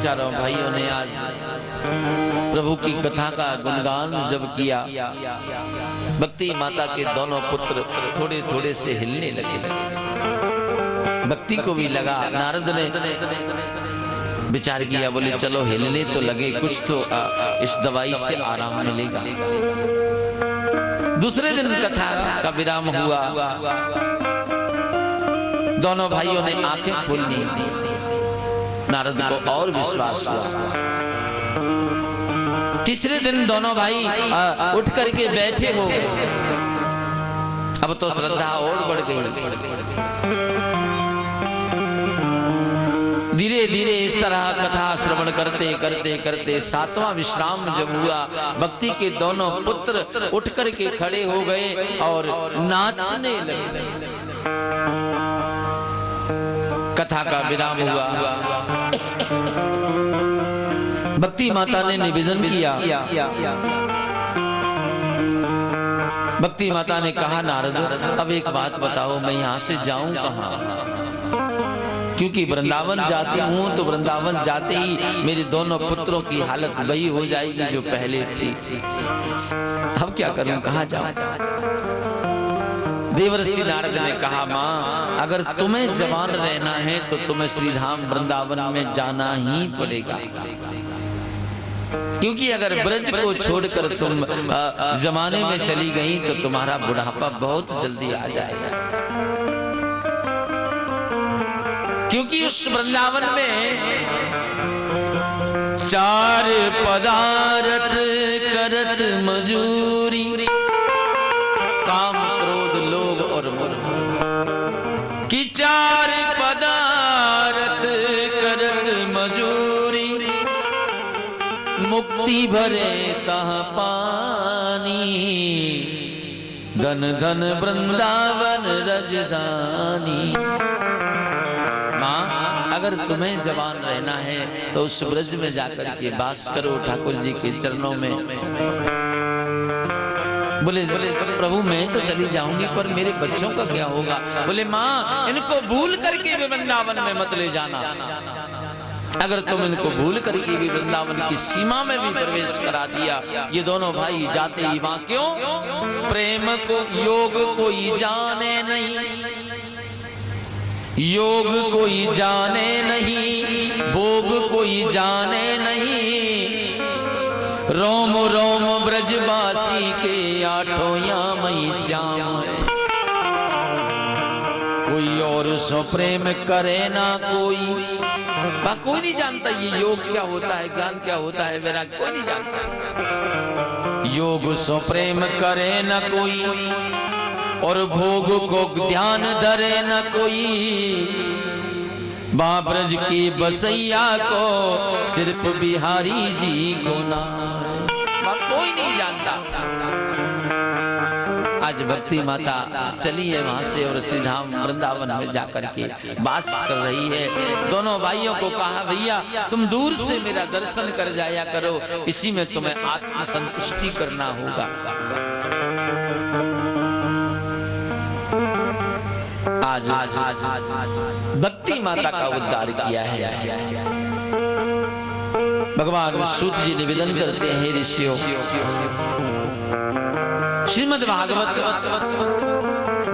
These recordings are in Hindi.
चारों भाइयों ने आज प्रभु की कथा का गुणगान जब किया, भक्ति माता के दोनों पुत्र थोड़े थोड़े से हिलने लगे। भक्ति को भी लगा, नारद ने विचार किया, बोले चलो हिलने तो लगे, कुछ तो इस दवाई से आराम मिलेगा। दूसरे दिन कथा का विराम हुआ, दोनों भाइयों ने आंखें खोल ली। नारद को और विश्वास हुआ। तीसरे दिन दोनों भाई उठ करके बैठे हो गए। अब तो श्रद्धा और बढ़ गई। धीरे धीरे इस तरह कथा श्रवण करते करते करते सातवां विश्राम जब हुआ, भक्ति के दोनों पुत्र उठ करके खड़े हो गए और नाचने लगे। कथा का विराम हुआ। भक्ति माता ने निवेदन किया। भक्ति माता ने कहा, नारद अब एक बात बताओ, मैं यहाँ से जाऊं कहाँ? क्योंकि वृंदावन जाती हूँ तो वृंदावन जाते ही मेरे दोनों पुत्रों की हालत वही हो जाएगी जो पहले थी। अब क्या करूं, कहाँ जाऊं? देवर्षि नारद ने कहा, माँ अगर तुम्हें जवान रहना है तो तुम्हें श्रीधाम वृंदावन में जाना ही पड़ेगा। क्योंकि अगर ब्रज को छोड़कर तुम जमाने में चली गई तो तुम्हारा बुढ़ापा बहुत जल्दी आ जाएगा। क्योंकि उस वृंदावन में चार पदार्थ करत मजूरी, काम क्रोध लोभ और मोह की चार पदार्थ करत मजूरी, मुक्ति भरे तह पानी, धन धन वृंदावन रजधानी। माँ अगर तुम्हें जवान रहना है तो उस ब्रज में जाकर के वास करो, ठाकुर जी के चरणों में। बोले प्रभु मैं तो चली जाऊंगी पर मेरे बच्चों का क्या होगा? बोले माँ इनको भूल करके भी वृंदावन में मत ले जाना। अगर तुम इनको भूल करके भी वृंदावन की सीमा में भी प्रवेश करा दिया, ये दोनों भाई जाते ही वहां क्यों? प्रेम को योग कोई जाने नहीं, योग कोई जाने नहीं, भोग कोई जाने नहीं, रोम रोम ब्रजवासी के आठों यामई श्याम है। कोई और सो प्रेम करे ना कोई, कोई नहीं जानता ये योग क्या होता है, ज्ञान क्या होता है, मेरा कोई नहीं जानता। योग सो प्रेम करे न कोई और भोग को ध्यान धरे न कोई, बाब्रज की बसैया को सिर्फ बिहारी जी को ना, कोई नहीं जानता। आज भक्ति माता चली है वहां से और श्रीधाम वृंदावन में जाकर के वास कर रही है। दोनों भाइयों को कहा, भैया तुम दूर से मेरा दर्शन कर जाया करो, इसी में तुम्हें आत्म संतुष्टि करना होगा। आज भक्ति माता का उद्धार किया है। भगवान सूत जी निवेदन करते हैं, ऋषियों श्रीमद् भागवत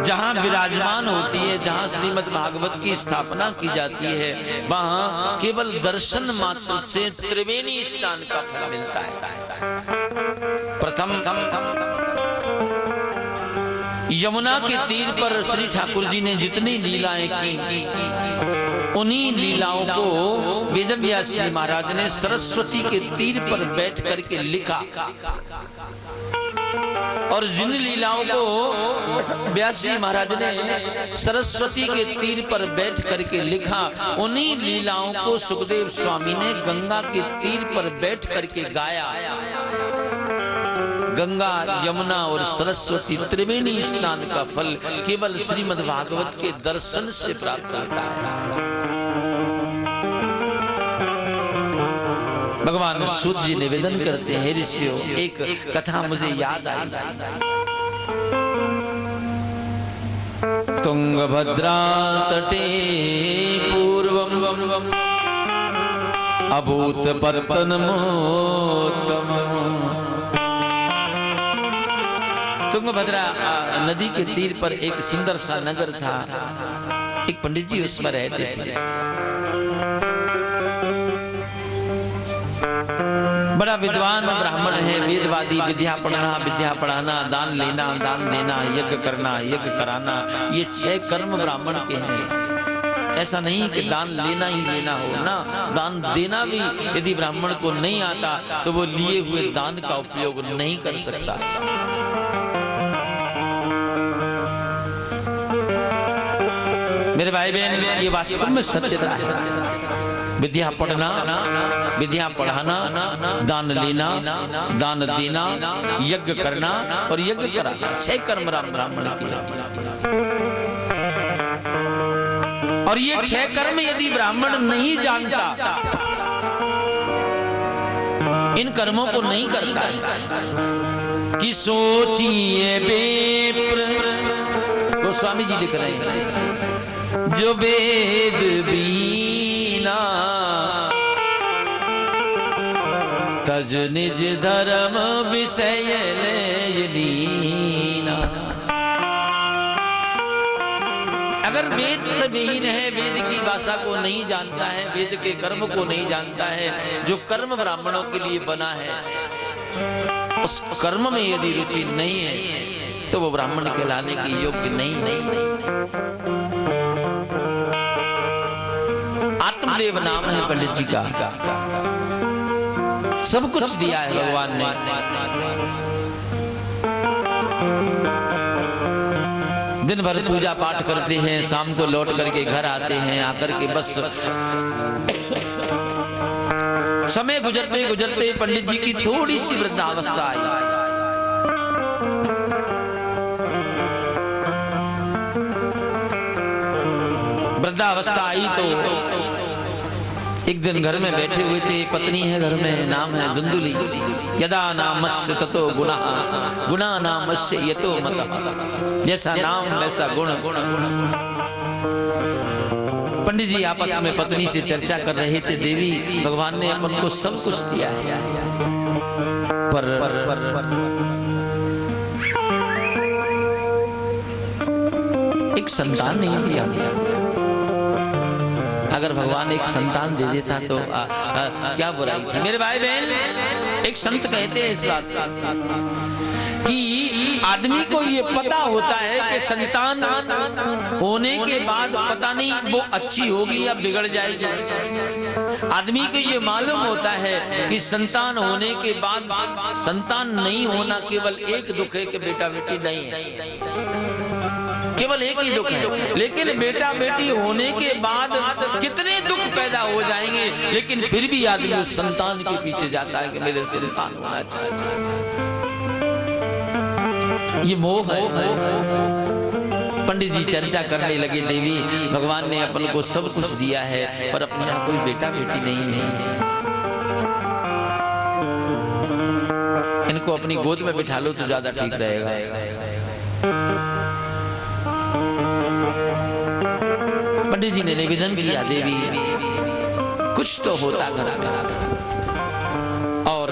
जहां विराजमान होती है, जहां श्रीमद् भागवत की स्थापना की जाती है, वहां केवल दर्शन मात्र से त्रिवेणी स्नान का फल मिलता है। प्रथम यमुना के तीर पर श्री ठाकुर जी ने जितनी लीलाएं की, उन्हीं लीलाओं को वेदव्यास जी महाराज ने सरस्वती के तीर पर बैठ करके लिखा, और जिन लीलाओं को व्यास जी महाराज ने सरस्वती के तीर पर बैठ करके लिखा, उन्हीं लीलाओं को सुखदेव स्वामी ने गंगा के तीर पर बैठ करके गाया। गंगा, यमुना और सरस्वती त्रिवेणी स्नान का फल केवल श्रीमद् भागवत के दर्शन से प्राप्त होता है। भगवान सूत जी निवेदन करते हैं, ऋषियों एक कथा मुझे याद आई। तुंगभद्रा तटे पूर्वम अभूत पत्तनमोत्तम। तुंगभद्रा नदी के तीर पर एक सुंदर सा नगर था। एक पंडित जी उसमें रहते थे। बड़ा विद्वान ब्राह्मण है, वेदवादी, विद्या पढ़ाना, दान लेना, दान देना, यज्ञ करना, यज्ञ कराना, ये 6 कर्म ब्राह्मण के हैं। ऐसा नहीं कि दान लेना ही लेना हो ना, दान देना भी यदि ब्राह्मण को नहीं आता तो वो लिए हुए दान का उपयोग नहीं कर सकता। मेरे भाई बहन, ये वास्तव में सत्यता है। विद्या पढ़ना, विद्या पढ़ाना, दान लेना, दान देना, यज्ञ करना और यज्ञ कराना, 6 कर्म ब्राह्मण के। और ये 6 कर्म यदि ब्राह्मण नहीं जानता, इन कर्मों को नहीं करता है कि सोचिए बेप्र, गोस्वामी जी लिख रहे हैं, जो वेद बीना तज निज धर्म विषय लीना। अगर वेद से विहीन है, वेद की भाषा को नहीं जानता है, वेद के कर्म को नहीं जानता है, जो कर्म ब्राह्मणों के लिए बना है, उस कर्म में यदि रुचि नहीं है तो वो ब्राह्मण कहलाने के योग्य नहीं है। आत्मदेव नाम है पंडित जी का। सब कुछ दिया है भगवान ने। दिन भर पूजा पाठ करते हैं, शाम को लौट करके घर आते हैं, आकर के बस समय गुजरते गुजरते पंडित जी की थोड़ी सी वृद्धावस्था आई। वृद्धावस्था आई तो एक दिन घर में बैठे हुए थे, पत्नी है घर में, नाम है धुंधुली। यदा नामस्य ततो गुणः, गुणा नामस्य यतो मतः। जैसा नाम वैसा गुण। पंडित जी आपस में पत्नी से चर्चा कर रहे थे, देवी भगवान ने अपन को सब कुछ दिया है, पर एक संतान नहीं दिया। अगर भगवान एक संतान दे देता तो क्या बुराई थी। मेरे भाई बहन, एक संत कहते हैं इस बात कि आदमी को ये पता होता है कि संतान होने के बाद पता नहीं वो अच्छी होगी या बिगड़ जाएगी। आदमी को ये मालूम होता है कि संतान होने के बाद संतान नहीं होना केवल एक दुख है कि बेटा बेटी नहीं है, केवल एक ही दुख है। लेकिन बेटा बेटी होने के बाद कितने दुख पैदा हो जाएंगे, लेकिन फिर भी आदमी उस संतान के पीछे जाता है कि मेरे संतान होना चाहिए। ये मोह है। पंडित जी चर्चा करने लगे, देवी भगवान ने अपन को सब कुछ दिया है, पर अपने यहाँ कोई बेटा बेटी नहीं है। इनको अपनी गोद में बिठा लो तो ज्यादा ठीक रहेगा। पंडित जी ने निवेदन किया, देवी कुछ तो होता घर में, और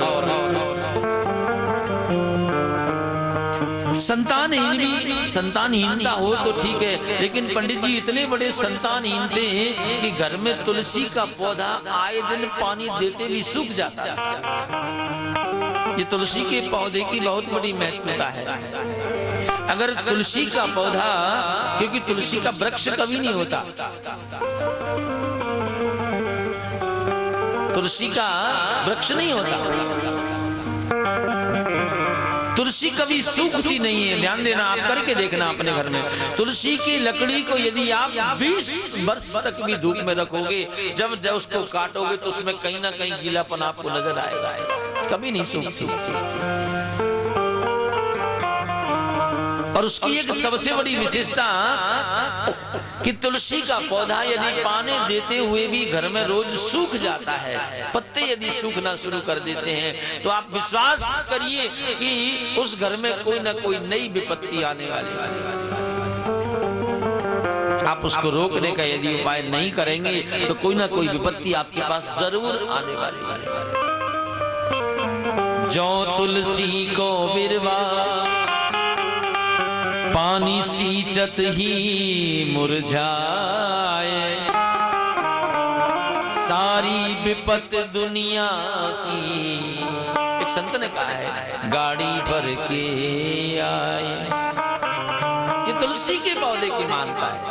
संतानहीनता हो तो ठीक है, लेकिन पंडित जी इतने बड़े संतानहीन थे कि घर में तुलसी का पौधा आए दिन पानी देते भी सूख जाता था। ये तुलसी के पौधे की बहुत बड़ी महत्वता है। अगर तुलसी का पौधा, क्योंकि तुलसी का वृक्ष कभी नहीं होता, तुलसी का वृक्ष नहीं होता, तुलसी कभी सूखती नहीं है। ध्यान देना, आप करके देखना अपने घर में। तुलसी की लकड़ी को यदि आप 20 वर्ष तक भी धूप में रखोगे, जब उसको काटोगे तो उसमें कहीं ना कहीं गीलापन आपको नजर आएगा, कभी नहीं सूखती। और उसकी एक सबसे बड़ी विशेषता कि तुलसी का पौधा यदि पानी देते हुए भी घर में रोज सूख जाता है, पत्ते यदि सूखना शुरू कर देते हैं, तो आप विश्वास करिए कि उस घर में कोई ना कोई नई विपत्ति आने वाली है। आप उसको रोकने का यदि उपाय नहीं करेंगे तो कोई ना कोई विपत्ति आपके पास जरूर आने वाली है। जो तुलसी को बिरवा पानी सींचत ही मुरझाए, सारी विपत दुनिया की, एक संत ने कहा है, गाड़ी भर के आए। ये तुलसी के पौधे की मानता है।